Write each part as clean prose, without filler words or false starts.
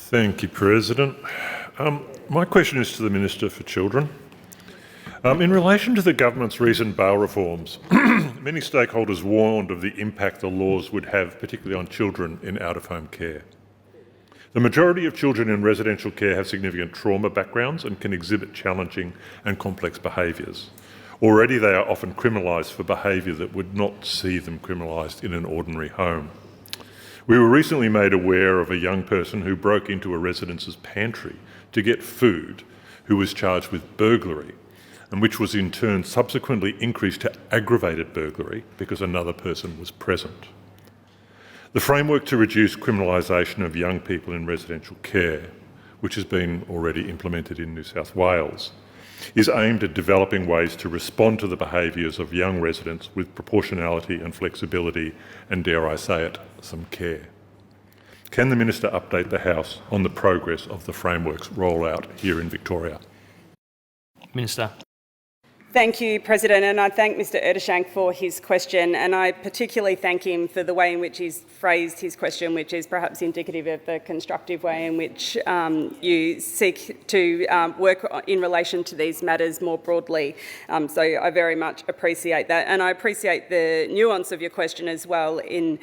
Thank you, President. My question is to the Minister for Children. In relation to the government's recent bail reforms, many stakeholders warned of the impact the laws would have, particularly on children in out-of-home care. The majority of children in residential care have significant trauma backgrounds and can exhibit challenging and complex behaviours. Already they are often criminalised for behaviour that would not see them criminalised in an ordinary home. We were recently made aware of a young person who broke into a residence's pantry to get food, who was charged with burglary, and which was in turn subsequently increased to aggravated burglary because another person was present. The framework to reduce criminalisation of young people in residential care, which has been already implemented in New South Wales, is aimed at developing ways to respond to the behaviours of young residents with proportionality and flexibility and, dare I say it, some care. Can the Minister update the House on the progress of the framework's rollout here in Victoria? Minister. Thank you, President, and I thank Mr Ettershank for his question, and I particularly thank him for the way in which he's phrased his question, which is perhaps indicative of the constructive way in which you seek to work in relation to these matters more broadly. So I very much appreciate that, and I appreciate the nuance of your question as well in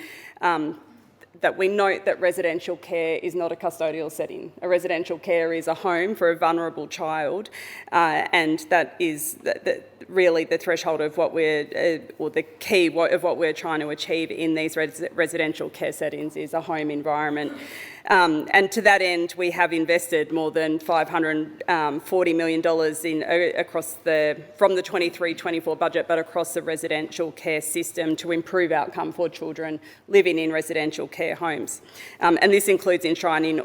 that we note that residential care is not a custodial setting. A residential care is a home for a vulnerable child, and that is really the threshold of what we're, or the key of what we're trying to achieve in these residential care settings is a home environment. And to that end, we have invested more than $540 million from the 23-24 budget, but across the residential care system to improve outcome for children living in residential care homes. And this includes ensuring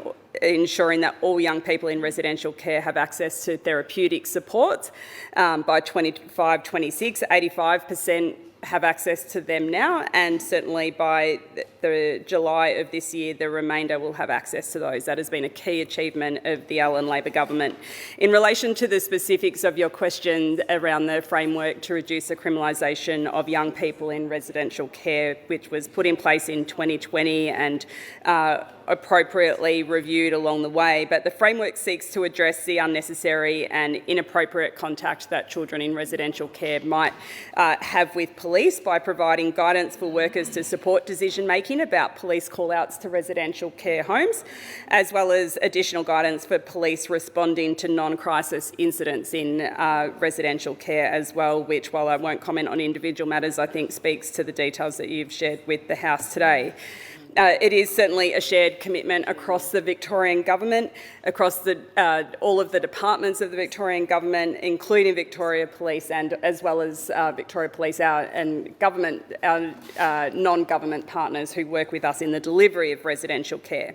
that all young people in residential care have access to therapeutic support. By 25-26, 85% have access to them now, and certainly by the July of this year, the remainder will have access to those. That has been a key achievement of the Allen Labor government. In relation to the specifics of your question around the framework to reduce the criminalisation of young people in residential care, which was put in place in 2020 and appropriately reviewed along the way, but the framework seeks to address the unnecessary and inappropriate contact that children in residential care might have with police by providing guidance for workers to support decision-making about police call-outs to residential care homes, as well as additional guidance for police responding to non-crisis incidents in residential care as well, which, while I won't comment on individual matters, I think speaks to the details that you've shared with the House today. It is certainly a shared commitment across the Victorian government, across all of the departments of the Victorian government, including Victoria Police and as well as Victoria Police, our non-government partners who work with us in the delivery of residential care.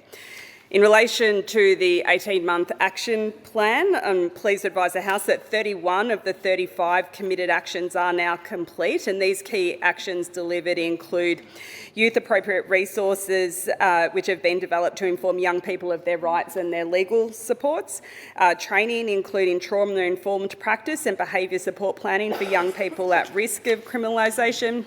In relation to the 18-month action plan, I'm pleased to advise the House that 31 of the 35 committed actions are now complete, and these key actions delivered include youth-appropriate resources which have been developed to inform young people of their rights and their legal supports, training including trauma-informed practice and behaviour support planning for young people at risk of criminalisation.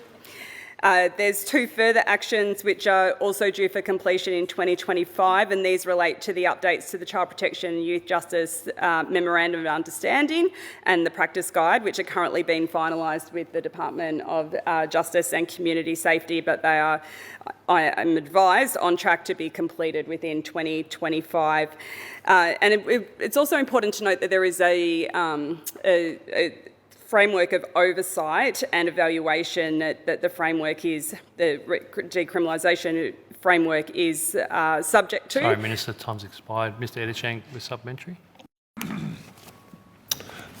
There's 2 further actions which are also due for completion in 2025, and these relate to the updates to the Child Protection and Youth Justice Memorandum of Understanding and the Practice Guide, which are currently being finalised with the Department of Justice and Community Safety, but they are, I am advised, on track to be completed within 2025. And it's also important to note that there is a framework of oversight and evaluation that the framework is, the decriminalisation framework is subject to. Sorry, Minister, time's expired. Mr Ettershank with supplementary.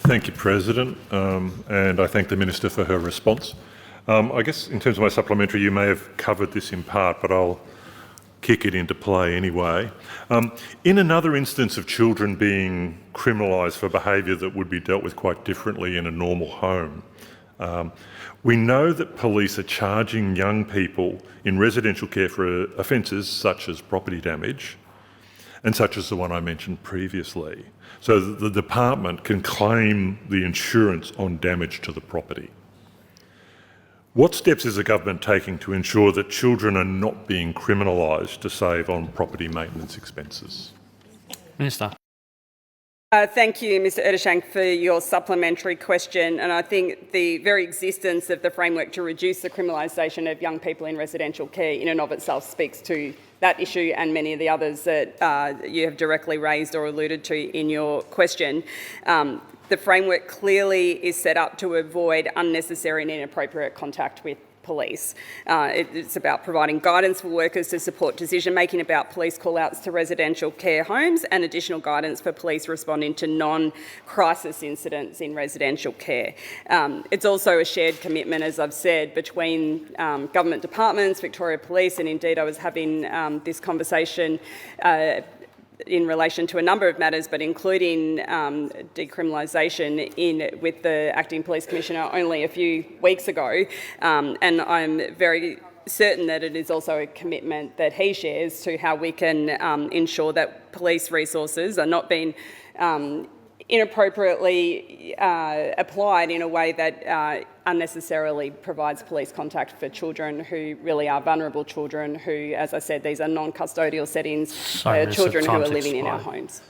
Thank you, President, and I thank the Minister for her response. I guess in terms of my supplementary, you may have covered this in part, but I'll kick it into play anyway. In another instance of children being criminalised for behaviour that would be dealt with quite differently in a normal home, we know that police are charging young people in residential care for offences such as property damage and such as the one I mentioned previously, so that the department can claim the insurance on damage to the property. What steps is the government taking to ensure that children are not being criminalised to save on property maintenance expenses? Minister. Thank you, Mr Ettershank, for your supplementary question. And I think the very existence of the framework to reduce the criminalisation of young people in residential care in and of itself speaks to that issue and many of the others that you have directly raised or alluded to in your question. The framework clearly is set up to avoid unnecessary and inappropriate contact with police. It's about providing guidance for workers to support decision-making about police call-outs to residential care homes and additional guidance for police responding to non-crisis incidents in residential care. It's also a shared commitment, as I've said, between government departments, Victoria Police, and indeed I was having this conversation in relation to a number of matters, but including decriminalisation with the Acting Police Commissioner only a few weeks ago. And I'm very certain that it is also a commitment that he shares to how we can ensure that police resources are not being inappropriately applied in a way that unnecessarily provides police contact for children who really are vulnerable children who, as I said, these are non-custodial settings, Sorry, Minister, children who are time's living in our expired. homes.